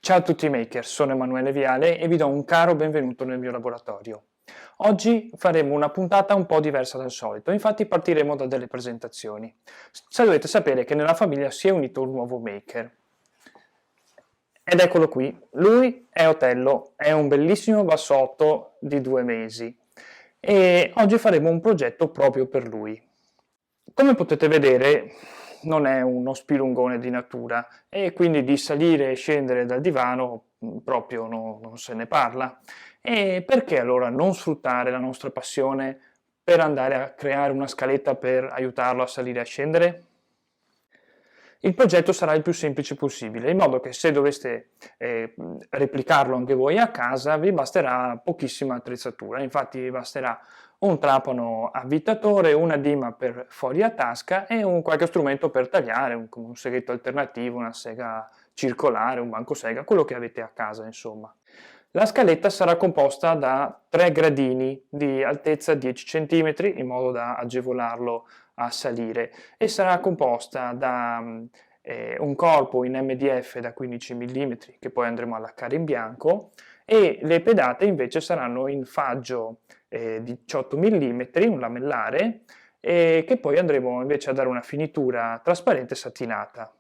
Ciao a tutti i maker, sono Emanuele Viale e vi do un caro benvenuto nel mio laboratorio. Oggi faremo una puntata un po' diversa dal solito, infatti partiremo da delle presentazioni. Dovete sapere che nella famiglia si è unito un nuovo maker. Ed eccolo qui, lui è Otello, è un bellissimo bassotto di 2 mesi e oggi faremo un progetto proprio per lui. Come potete vedere non è uno spilungone di natura e quindi di salire e scendere dal divano proprio non se ne parla. E perché allora non sfruttare la nostra passione per andare a creare una scaletta per aiutarlo a salire e a scendere? Il progetto sarà il più semplice possibile, in modo che se doveste replicarlo anche voi a casa vi basterà pochissima attrezzatura, infatti vi basterà un trapano avvitatore, una dima per foglie a tasca e qualche strumento per tagliare, un seghetto alternativo, una sega circolare, un banco sega, quello che avete a casa insomma. La scaletta sarà composta da 3 gradini di altezza 10 cm in modo da agevolarlo a salire e sarà composta da un corpo in MDF da 15 mm che poi andremo a laccare in bianco e le pedate invece saranno in faggio 18 mm, un lamellare, che poi andremo invece a dare una finitura trasparente satinata.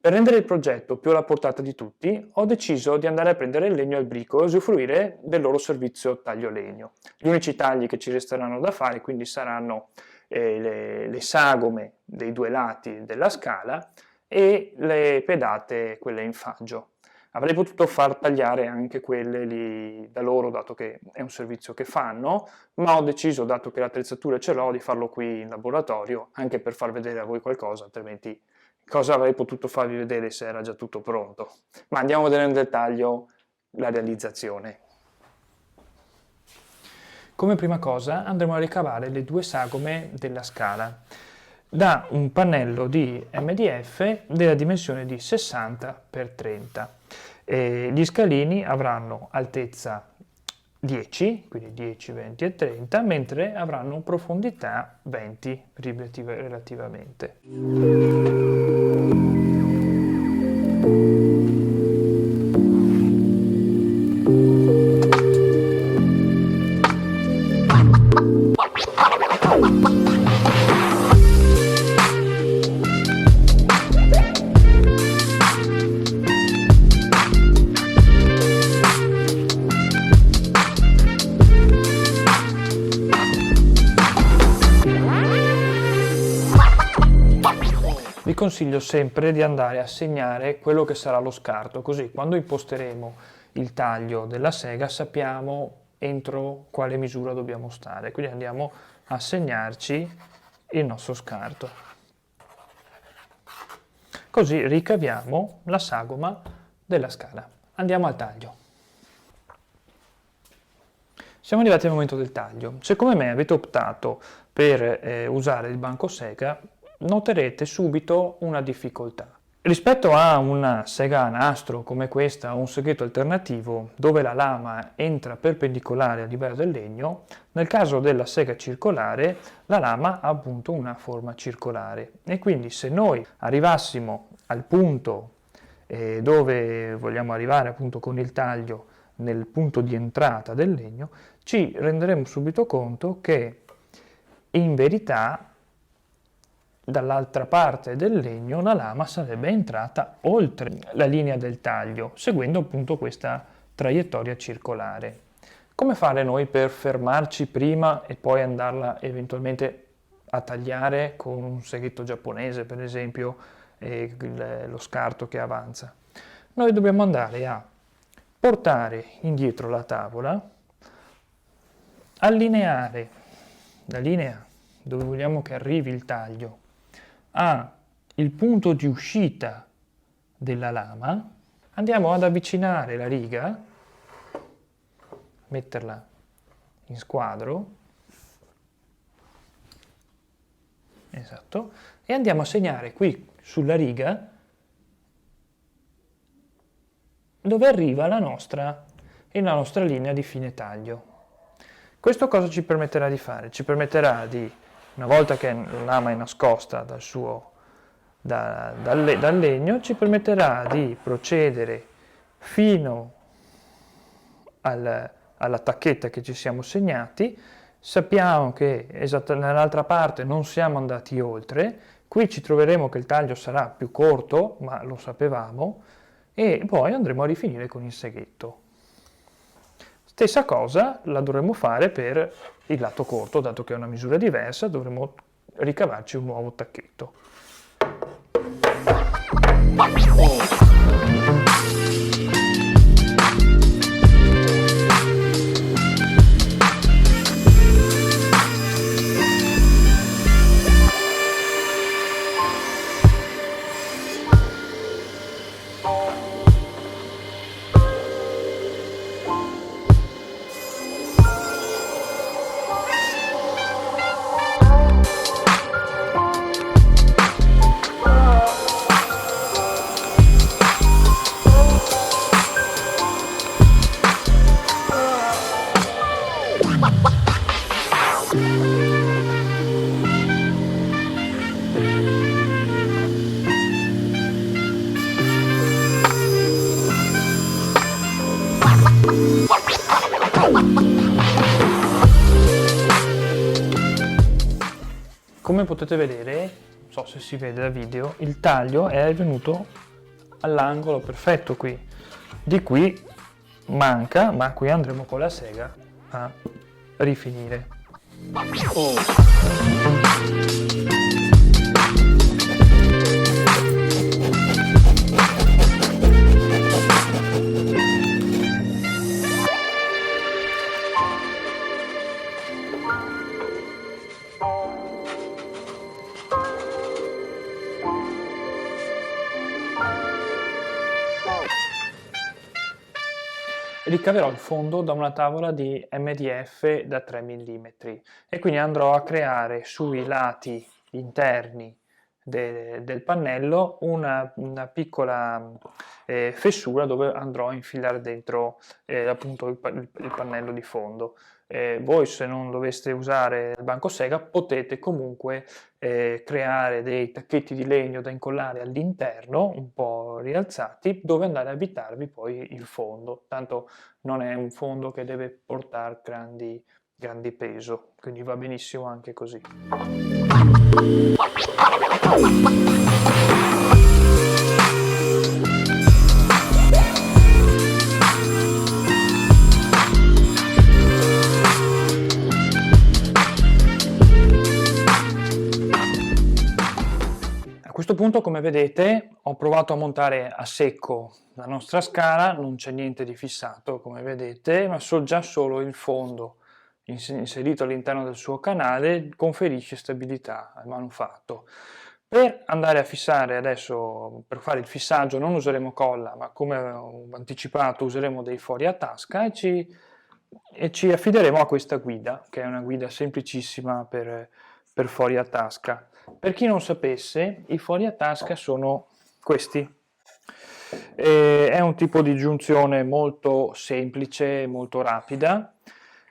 Per rendere il progetto più alla portata di tutti, ho deciso di andare a prendere il legno al brico e usufruire del loro servizio taglio legno. Gli unici tagli che ci resteranno da fare quindi saranno le sagome dei 2 lati della scala e le pedate, quelle in faggio. Avrei potuto far tagliare anche quelle lì da loro, dato che è un servizio che fanno, ma ho deciso, dato che l'attrezzatura ce l'ho, di farlo qui in laboratorio, anche per far vedere a voi qualcosa, altrimenti cosa avrei potuto farvi vedere se era già tutto pronto. Ma andiamo a vedere nel dettaglio la realizzazione. Come prima cosa andremo a ricavare le 2 sagome della scala da un pannello di MDF della dimensione di 60 x 30. Gli scalini avranno altezza 10, quindi 10, 20 e 30, mentre avranno profondità 20 relativamente. Vi consiglio sempre di andare a segnare quello che sarà lo scarto, così quando imposteremo il taglio della sega sappiamo entro quale misura dobbiamo stare. Quindi andiamo a segnarci il nostro scarto. Così ricaviamo la sagoma della scala. Andiamo al taglio. Siamo arrivati al momento del taglio. Se come me avete optato per usare il banco sega, noterete subito una difficoltà. Rispetto a una sega a nastro come questa o un seghetto alternativo dove la lama entra perpendicolare a livello del legno, nel caso della sega circolare la lama ha appunto una forma circolare e quindi se noi arrivassimo al punto dove vogliamo arrivare appunto con il taglio nel punto di entrata del legno, ci renderemo subito conto che in verità dall'altra parte del legno la lama sarebbe entrata oltre la linea del taglio, seguendo appunto questa traiettoria circolare. Come fare noi per fermarci prima e poi andarla eventualmente a tagliare con un seghetto giapponese, per esempio, lo scarto che avanza? Noi dobbiamo andare a portare indietro la tavola, allineare la linea dove vogliamo che arrivi il taglio a il punto di uscita della lama, andiamo ad avvicinare la riga, metterla in squadro, esatto, e andiamo a segnare qui sulla riga dove arriva la nostra linea di fine taglio. Questo cosa ci permetterà di fare? Ci permetterà di, una volta che la lama è nascosta dal legno, ci permetterà di procedere fino alla tacchetta che ci siamo segnati. Sappiamo che nell'altra parte non siamo andati oltre, qui ci troveremo che il taglio sarà più corto, ma lo sapevamo, e poi andremo a rifinire con il seghetto. Stessa cosa la dovremo fare per il lato corto, dato che è una misura diversa, dovremo ricavarci un nuovo tacchetto. Come potete vedere, non so se si vede dal video, il taglio è venuto all'angolo perfetto qui. Di qui manca, ma qui andremo con la sega a rifinire. Ricaverò il fondo da una tavola di MDF da 3 mm e quindi andrò a creare sui lati interni del pannello una piccola fessura dove andrò a infilare dentro appunto il pannello di fondo. Voi, se non doveste usare il banco sega, potete comunque creare dei tacchetti di legno da incollare all'interno, un po' rialzati, dove andare a abitarvi poi il fondo. Tanto non è un fondo che deve portare grandi peso, quindi va benissimo anche così. A questo punto, come vedete, ho provato a montare a secco la nostra scala, non c'è niente di fissato, come vedete, ma già solo il fondo inserito all'interno del suo canale conferisce stabilità al manufatto. Per andare a fissare adesso, per fare il fissaggio, non useremo colla, ma come ho anticipato useremo dei fori a tasca e ci affideremo a questa guida, che è una guida semplicissima per fori a tasca. Per chi non sapesse, i fori a tasca sono questi. È un tipo di giunzione molto semplice, molto rapida.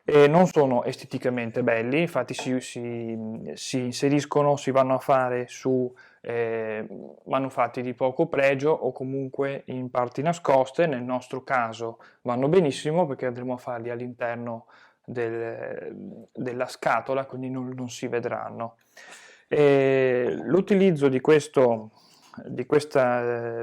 Non sono esteticamente belli, infatti si inseriscono, si vanno a fare su manufatti di poco pregio o comunque in parti nascoste. Nel nostro caso vanno benissimo perché andremo a farli all'interno della scatola, quindi non si vedranno. L'utilizzo di questa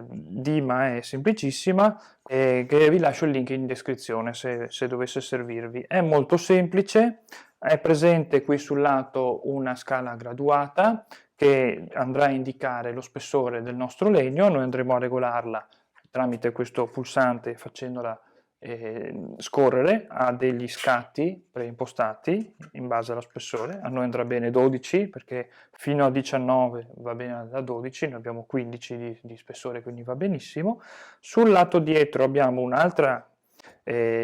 dima è semplicissima, che vi lascio il link in descrizione se dovesse servirvi. È molto semplice, è presente qui sul lato una scala graduata che andrà a indicare lo spessore del nostro legno. Noi andremo a regolarla tramite questo pulsante, facendola scorrere a degli scatti preimpostati in base allo spessore. A noi andrà bene 12 perché fino a 19 va bene da 12, noi abbiamo 15 di spessore, quindi va benissimo. Sul lato dietro abbiamo un'altra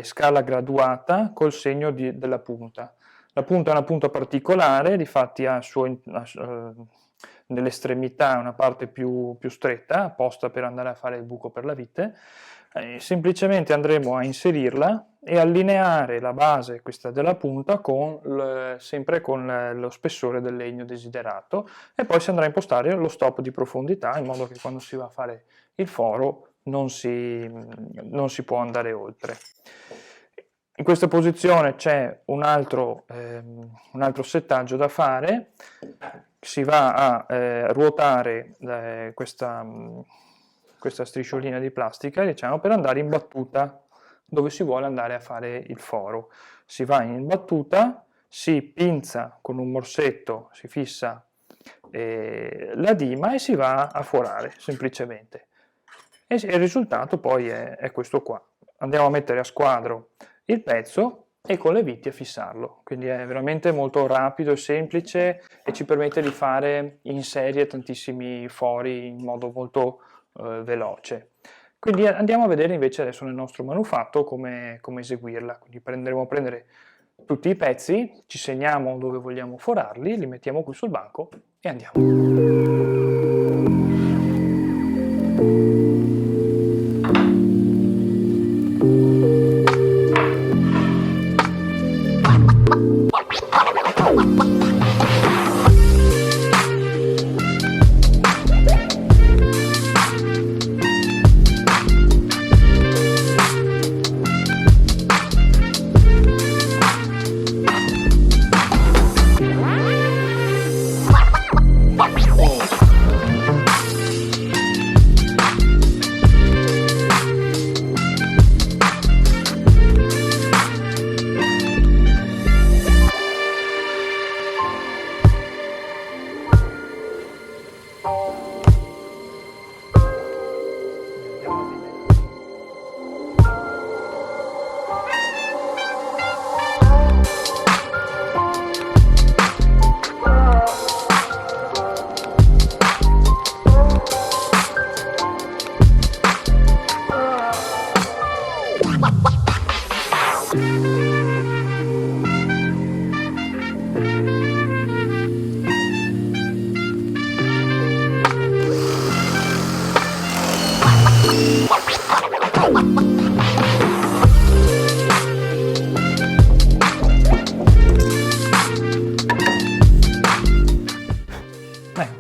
scala graduata col segno della punta. La punta è una punta particolare, difatti ha nell'estremità una parte più stretta, apposta per andare a fare il buco per la vite. Semplicemente andremo a inserirla e allineare la base, questa della punta, sempre con lo spessore del legno desiderato, e poi si andrà a impostare lo stop di profondità in modo che quando si va a fare il foro non si può andare oltre. In questa posizione c'è un altro settaggio da fare. Si va a ruotare questa strisciolina di plastica, diciamo, per andare in battuta dove si vuole andare a fare il foro. Si va in battuta, si pinza con un morsetto, si fissa la dima e si va a forare semplicemente. E il risultato poi è questo qua. Andiamo a mettere a squadro il pezzo e con le viti a fissarlo, quindi è veramente molto rapido e semplice e ci permette di fare in serie tantissimi fori in modo molto veloce. Quindi andiamo a vedere invece adesso nel nostro manufatto come eseguirla, quindi andremo a prendere tutti i pezzi, ci segniamo dove vogliamo forarli, li mettiamo qui sul banco e andiamo.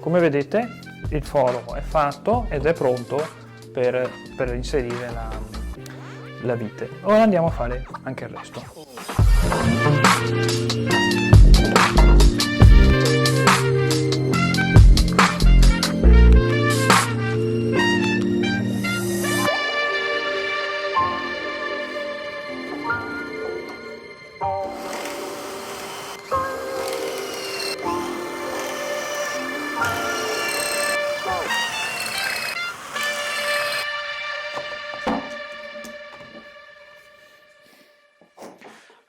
Come vedete il foro è fatto ed è pronto per inserire la vite. Ora andiamo a fare anche il resto.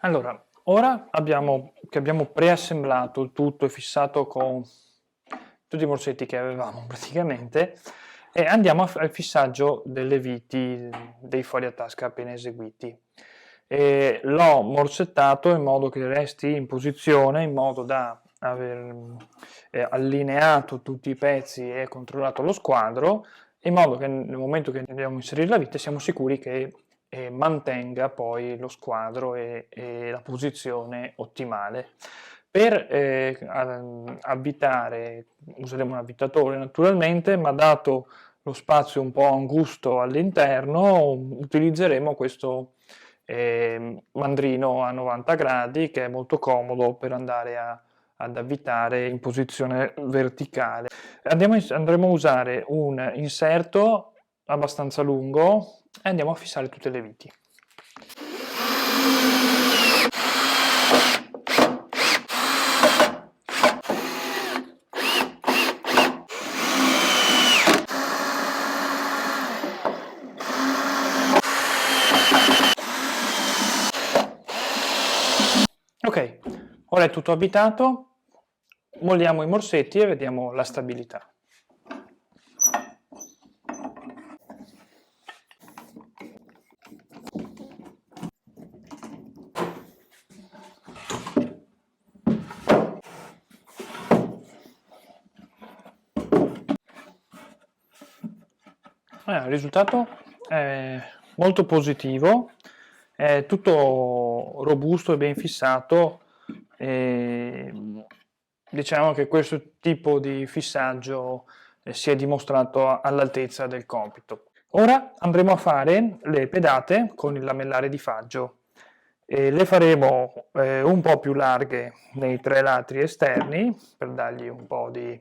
Allora, ora che abbiamo preassemblato il tutto e fissato con tutti i morsetti che avevamo praticamente, e andiamo al fissaggio delle viti dei fori a tasca appena eseguiti. L'ho morsettato in modo che resti in posizione, in modo da aver allineato tutti i pezzi e controllato lo squadro, in modo che nel momento che andiamo a inserire la vite siamo sicuri che mantenga poi lo squadro e la posizione ottimale. Per avvitare useremo un avvitatore naturalmente, ma dato lo spazio un po' angusto all'interno utilizzeremo questo mandrino a 90 gradi che è molto comodo per andare ad avvitare in posizione verticale. Andremo a usare un inserto abbastanza lungo e andiamo a fissare tutte le viti. Ok, ora è tutto avvitato, molliamo i morsetti e vediamo la stabilità. Il risultato è molto positivo, è tutto robusto e ben fissato. Diciamo che questo tipo di fissaggio si è dimostrato all'altezza del compito. Ora andremo a fare le pedate con il lamellare di faggio. Le faremo un po' più larghe nei 3 lati esterni per dargli un po' di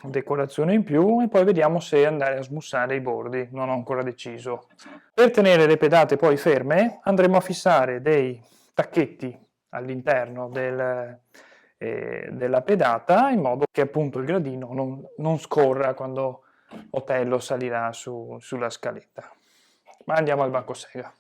decorazione in più e poi vediamo se andare a smussare i bordi, non ho ancora deciso. Per tenere le pedate poi ferme andremo a fissare dei tacchetti all'interno della pedata in modo che appunto il gradino non scorra quando Otello salirà sulla scaletta. Ma andiamo al banco sega.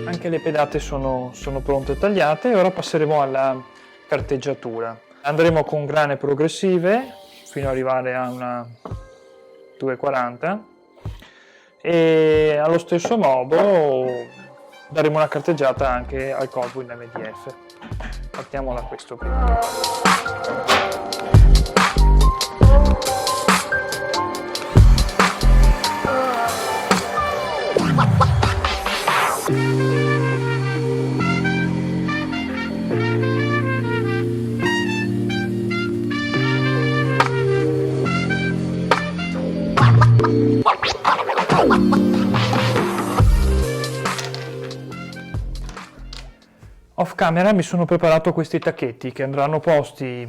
Anche le pedate sono pronte tagliate e ora passeremo alla carteggiatura. Andremo con grane progressive fino ad arrivare a una 2,40 e allo stesso modo daremo una carteggiata anche al corpo in MDF. Partiamo da questo prima. Off camera mi sono preparato questi tacchetti che andranno posti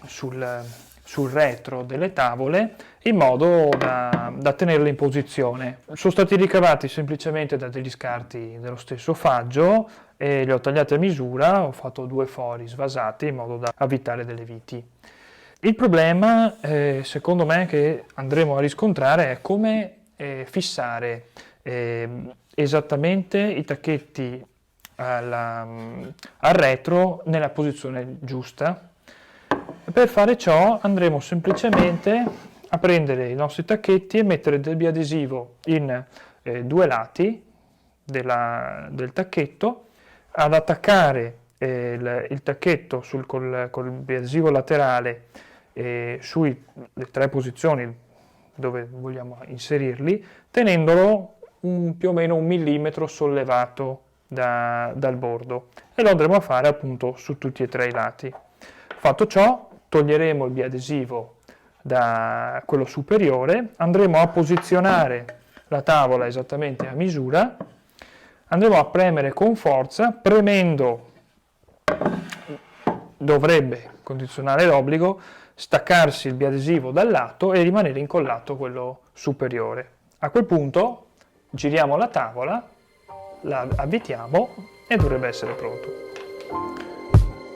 sul retro delle tavole in modo da tenerle in posizione. Sono stati ricavati semplicemente da degli scarti dello stesso faggio e li ho tagliati a misura, ho fatto 2 fori svasati in modo da evitare delle viti. Il problema, secondo me, che andremo a riscontrare è come fissare esattamente i tacchetti al retro nella posizione giusta. Per fare ciò andremo semplicemente a prendere i nostri tacchetti e mettere del biadesivo in 2 lati del tacchetto, ad attaccare il tacchetto col biadesivo laterale sulle 3 posizioni dove vogliamo inserirli, tenendolo più o meno 1 millimetro sollevato dal bordo, e lo andremo a fare appunto su tutti e 3 i lati. Fatto ciò, toglieremo il biadesivo da quello superiore, andremo a posizionare la tavola esattamente a misura, andremo a premere con forza, premendo dovrebbe condizionare l'obbligo, staccarsi il biadesivo dal lato e rimanere incollato quello superiore. A quel punto giriamo la tavola, la avvitiamo e dovrebbe essere pronto.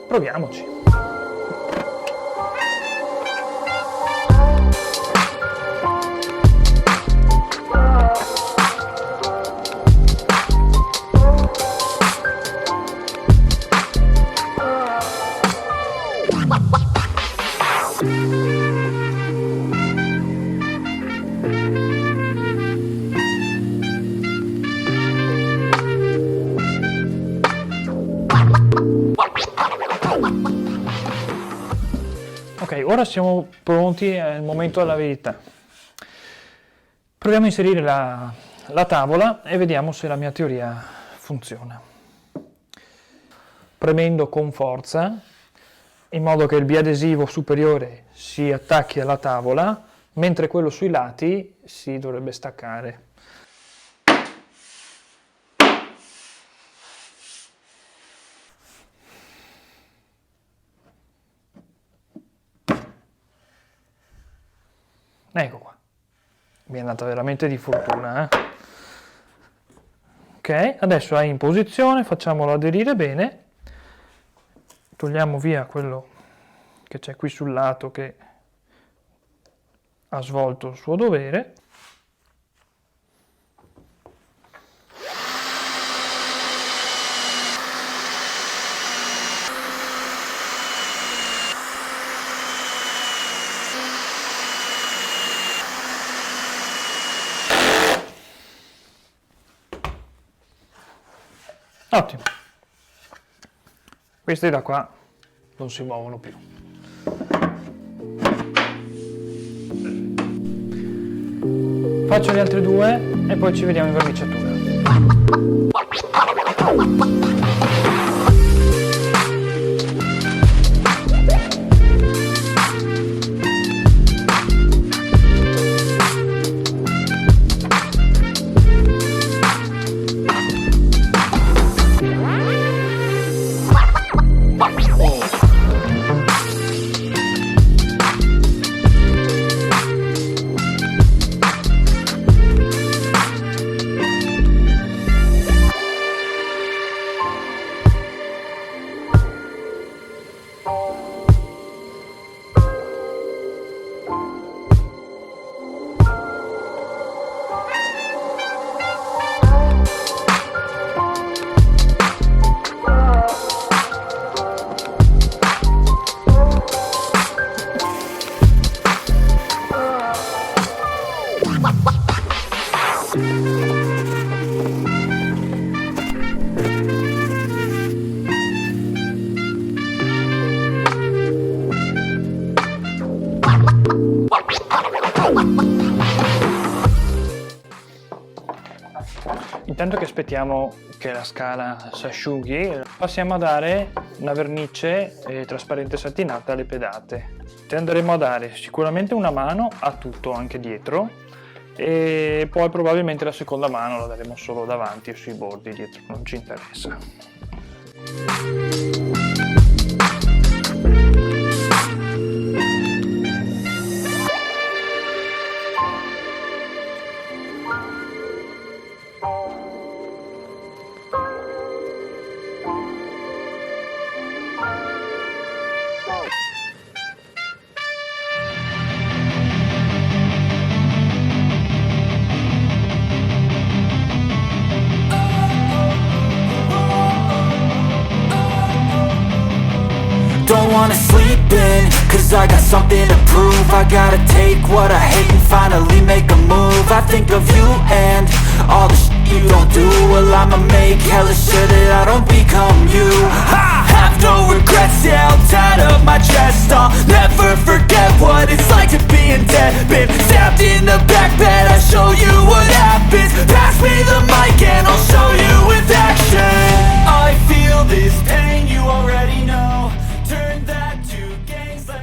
Proviamoci. Ok, ora siamo pronti al momento della verità. Proviamo a inserire la tavola e vediamo se la mia teoria funziona. Premendo con forza, in modo che il biadesivo superiore si attacchi alla tavola, mentre quello sui lati si dovrebbe staccare. Ecco qua, mi è andata veramente di fortuna. Ok, adesso è in posizione, facciamolo aderire bene, togliamo via quello che c'è qui sul lato che ha svolto il suo dovere. Ottimo. Questi da qua non si muovono più. Faccio gli altri due e poi ci vediamo in verniciatura. Intanto che aspettiamo che la scala si asciughi, passiamo a dare una vernice trasparente satinata alle pedate. Tenderemo a dare sicuramente una mano a tutto, anche dietro, e poi probabilmente la seconda mano la daremo solo davanti e sui bordi, dietro non ci interessa. Don't wanna sleep in, cause I got something to prove. I gotta take what I hate and finally make a move. I think of you and all the shit you don't do. Well, I'ma make hella sure that I don't become you. I have no regrets, yeah, I'll tie up my chest. I'll never forget what it's like to be in debt. Been stabbed in the back bed, I'll show you what happens. Pass me the mic and I'll show you with action. I feel this pain, you already know.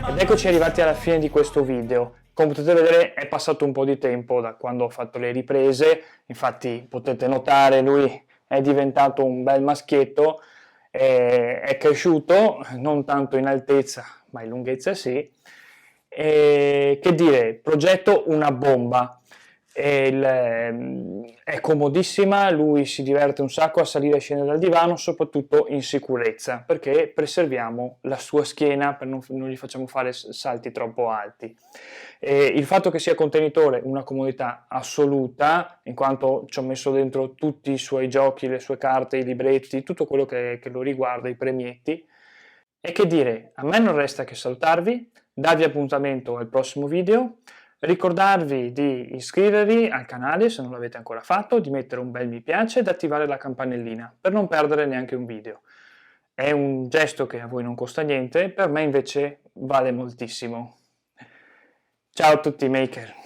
Ed eccoci arrivati alla fine di questo video. Come potete vedere è passato un po' di tempo da quando ho fatto le riprese, infatti potete notare lui è diventato un bel maschietto, è cresciuto non tanto in altezza ma in lunghezza sì, e, che dire, progetto una bomba. È comodissima, lui si diverte un sacco a salire e scendere dal divano, soprattutto in sicurezza, perché preserviamo la sua schiena, non gli facciamo fare salti troppo alti. Il fatto che sia contenitore, una comodità assoluta, in quanto ci ho messo dentro tutti i suoi giochi, le sue carte, i libretti, tutto quello che lo riguarda, i premietti. E che dire, a me non resta che salutarvi, darvi appuntamento al prossimo video. Ricordarvi di iscrivervi al canale se non l'avete ancora fatto, di mettere un bel mi piace ed attivare la campanellina per non perdere neanche un video. È un gesto che a voi non costa niente, per me invece vale moltissimo. Ciao a tutti maker!